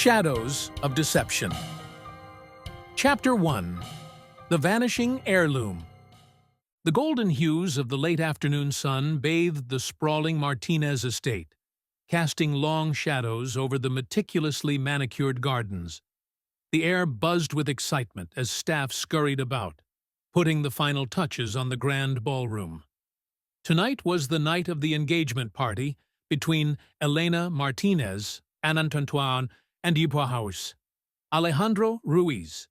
Shadows of Deception. Chapter 1. The Vanishing Heirloom. The golden hues of the late afternoon sun bathed the sprawling Martinez estate, casting long shadows over the meticulously manicured gardens. The air buzzed with excitement as staff scurried about, putting the final touches on the grand ballroom. Tonight was the night of the engagement party between Elena Martinez, Antoine, and Ipuaus, Alejandro Ruiz,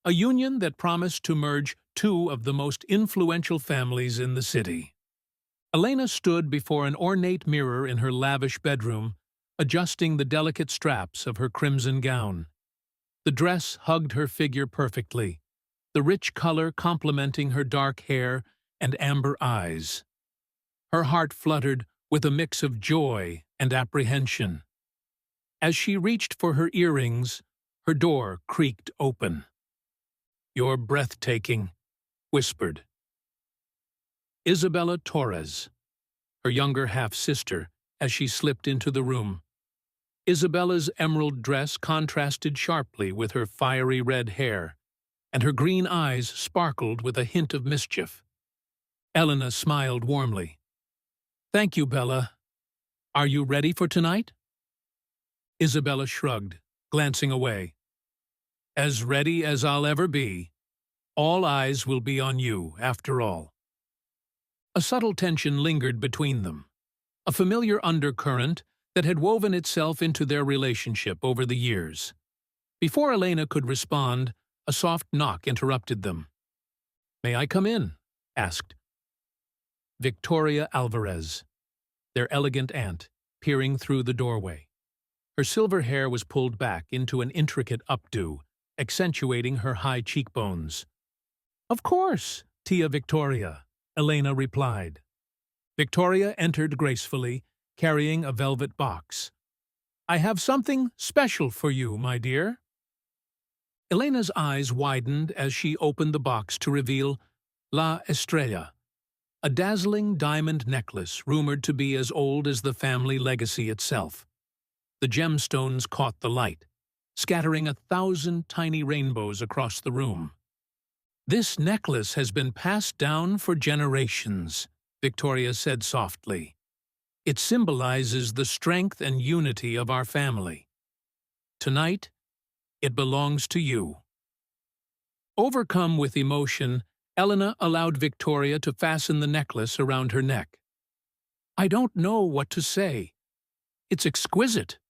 a union that promised to merge two of the most influential families in the city. Elena stood before an ornate mirror in her lavish bedroom, adjusting the delicate straps of her crimson gown. The dress hugged her figure perfectly, the rich color complementing her dark hair and amber eyes. Her heart fluttered with a mix of joy and apprehension. As she reached for her earrings, her door creaked open. "You're breathtaking," whispered Isabella Torres, her younger half-sister, as she slipped into the room. Isabella's emerald dress contrasted sharply with her fiery red hair, and her green eyes sparkled with a hint of mischief. Elena smiled warmly. "Thank you, Bella. Are you ready for tonight?" Isabella shrugged, glancing away. "As ready as I'll ever be. All eyes will be on you, after all." A subtle tension lingered between them, a familiar undercurrent that had woven itself into their relationship over the years. Before Elena could respond, a soft knock interrupted them. "May I come in?" asked Victoria Alvarez, their elegant aunt, peering through the doorway. Her silver hair was pulled back into an intricate updo, accentuating her high cheekbones. "Of course, Tia Victoria," Elena replied. Victoria entered gracefully, carrying a velvet box. "I have something special for you, my dear." Elena's eyes widened as she opened the box to reveal La Estrella, a dazzling diamond necklace rumored to be as old as the family legacy itself. The gemstones caught the light, scattering 1,000 tiny rainbows across the room. "This necklace has been passed down for generations," Victoria said softly. "It symbolizes the strength and unity of our family. Tonight, it belongs to you." Overcome with emotion, Elena allowed Victoria to fasten the necklace around her neck. "I don't know what to say. It's exquisite."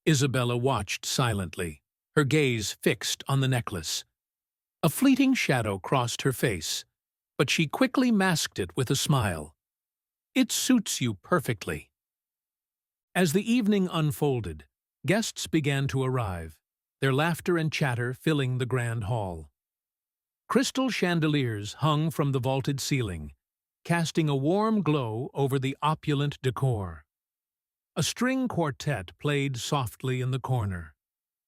Isabella watched silently, her gaze fixed on the necklace. A fleeting shadow crossed her face, but she quickly masked it with a smile. "It suits you perfectly." As the evening unfolded, guests began to arrive, their laughter and chatter filling the grand hall. Crystal chandeliers hung from the vaulted ceiling, casting a warm glow over the opulent decor. A string quartet played softly in the corner,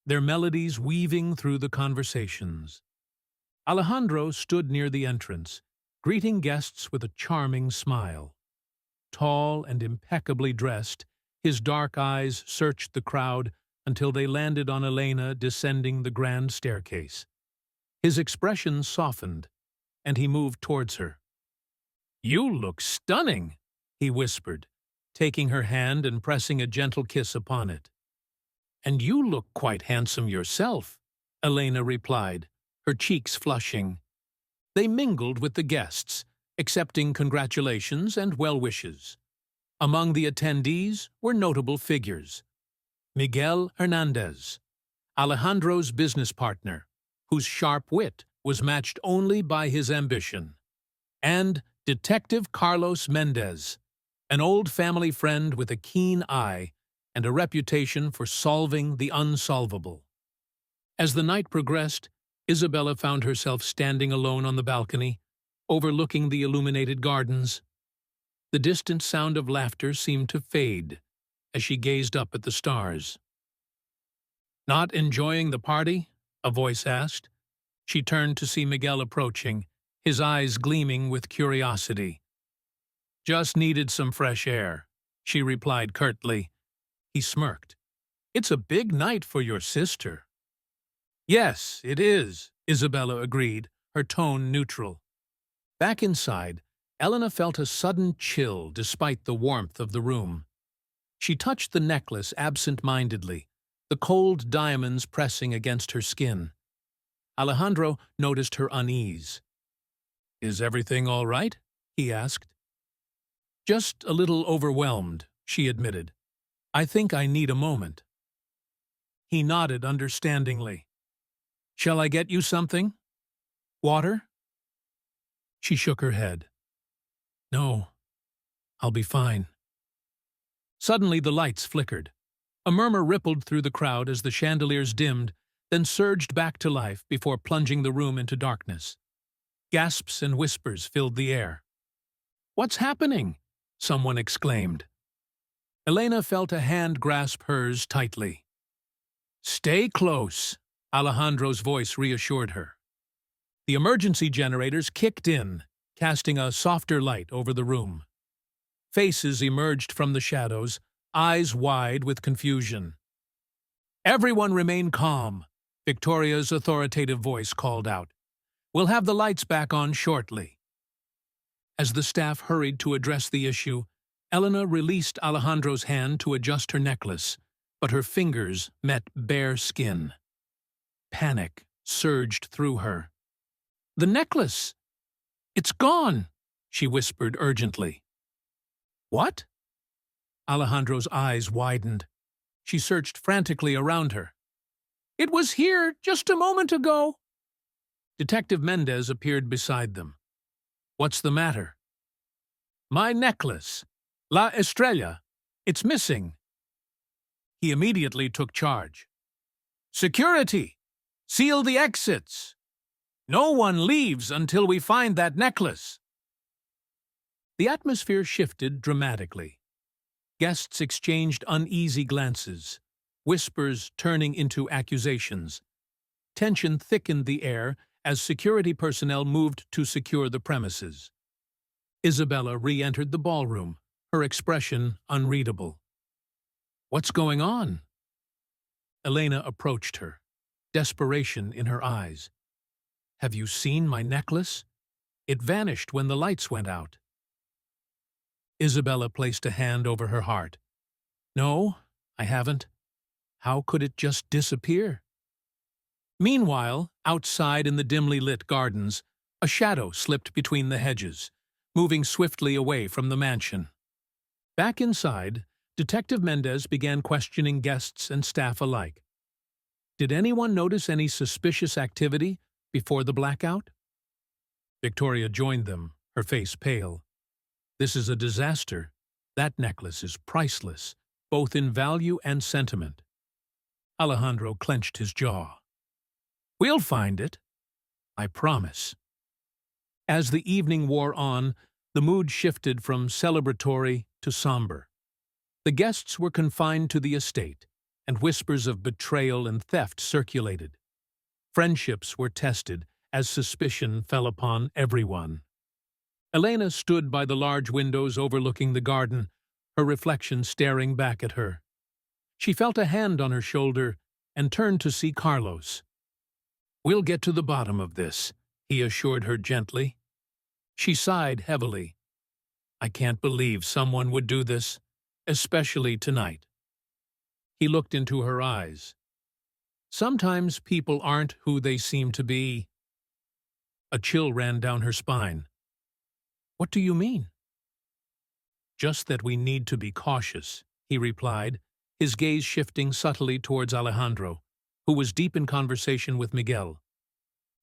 their melodies weaving through the conversations. Alejandro stood near the entrance, greeting guests with a charming smile. Tall and impeccably dressed, his dark eyes searched the crowd until they landed on Elena descending the grand staircase. His expression softened, and he moved towards her. "You look stunning," he whispered, taking her hand and pressing a gentle kiss upon it. "And you look quite handsome yourself," Elena replied, her cheeks flushing. They mingled with the guests, accepting congratulations and well wishes. Among the attendees were notable figures. Miguel Hernandez, Alejandro's business partner, whose sharp wit was matched only by his ambition, and Detective Carlos Mendez, an old family friend with a keen eye and a reputation for solving the unsolvable. As the night progressed, Isabella found herself standing alone on the balcony, overlooking the illuminated gardens. The distant sound of laughter seemed to fade as she gazed up at the stars. "Not enjoying the party?" a voice asked. She turned to see Miguel approaching, his eyes gleaming with curiosity. "Just needed some fresh air," she replied curtly. He smirked. It's a big night for your sister. Yes, it is, Isabella agreed, her tone neutral. Back inside, Elena felt a sudden chill despite the warmth of the room. She touched the necklace absent-mindedly, the cold diamonds pressing against her skin. Alejandro noticed her unease. "Is everything all right?" he asked. "Just a little overwhelmed," she admitted. "I think I need a moment." He nodded understandingly. "Shall I get you something? Water?" She shook her head. "No, I'll be fine." Suddenly the lights flickered. A murmur rippled through the crowd as the chandeliers dimmed, then surged back to life before plunging the room into darkness. Gasps and whispers filled the air. "What's happening?" someone exclaimed. Elena felt a hand grasp hers tightly. "Stay close," Alejandro's voice reassured her. The emergency generators kicked in, casting a softer light over the room. Faces emerged from the shadows, eyes wide with confusion. "Everyone remain calm," Victoria's authoritative voice called out. "We'll have the lights back on shortly." As the staff hurried to address the issue, Elena released Alejandro's hand to adjust her necklace, but her fingers met bare skin. Panic surged through her. "The necklace! It's gone!" she whispered urgently. "What?" Alejandro's eyes widened. She searched frantically around her. "It was here just a moment ago." Detective Mendez appeared beside them. "What's the matter?" "My necklace. La Estrella. It's missing." He immediately took charge. "Security! Seal the exits! No one leaves until we find that necklace." The atmosphere shifted dramatically. Guests exchanged uneasy glances, whispers turning into accusations. Tension thickened the air as security personnel moved to secure the premises. Isabella re-entered the ballroom, her expression unreadable. "What's going on?" Elena approached her, desperation in her eyes. "Have you seen my necklace? It vanished when the lights went out." Isabella placed a hand over her heart. "No, I haven't. How could it just disappear?" Meanwhile, outside in the dimly lit gardens, a shadow slipped between the hedges, moving swiftly away from the mansion. Back inside, Detective Mendez began questioning guests and staff alike. Did anyone notice any suspicious activity before the blackout? Victoria joined them, her face pale. "This is a disaster. That necklace is priceless, both in value and sentiment." Alejandro clenched his jaw. "We'll find it. I promise." As the evening wore on, the mood shifted from celebratory to somber. The guests were confined to the estate, and whispers of betrayal and theft circulated. Friendships were tested as suspicion fell upon everyone. Elena stood by the large windows overlooking the garden, her reflection staring back at her. She felt a hand on her shoulder and turned to see Carlos. "We'll get to the bottom of this," he assured her gently. She sighed heavily. "I can't believe someone would do this, especially tonight." He looked into her eyes. "Sometimes people aren't who they seem to be." A chill ran down her spine. "What do you mean?" "Just that we need to be cautious," he replied, his gaze shifting subtly towards Alejandro, who was deep in conversation with Miguel.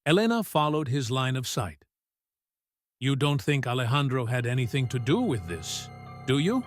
Elena followed his line of sight. "You don't think Alejandro had anything to do with this, do you?"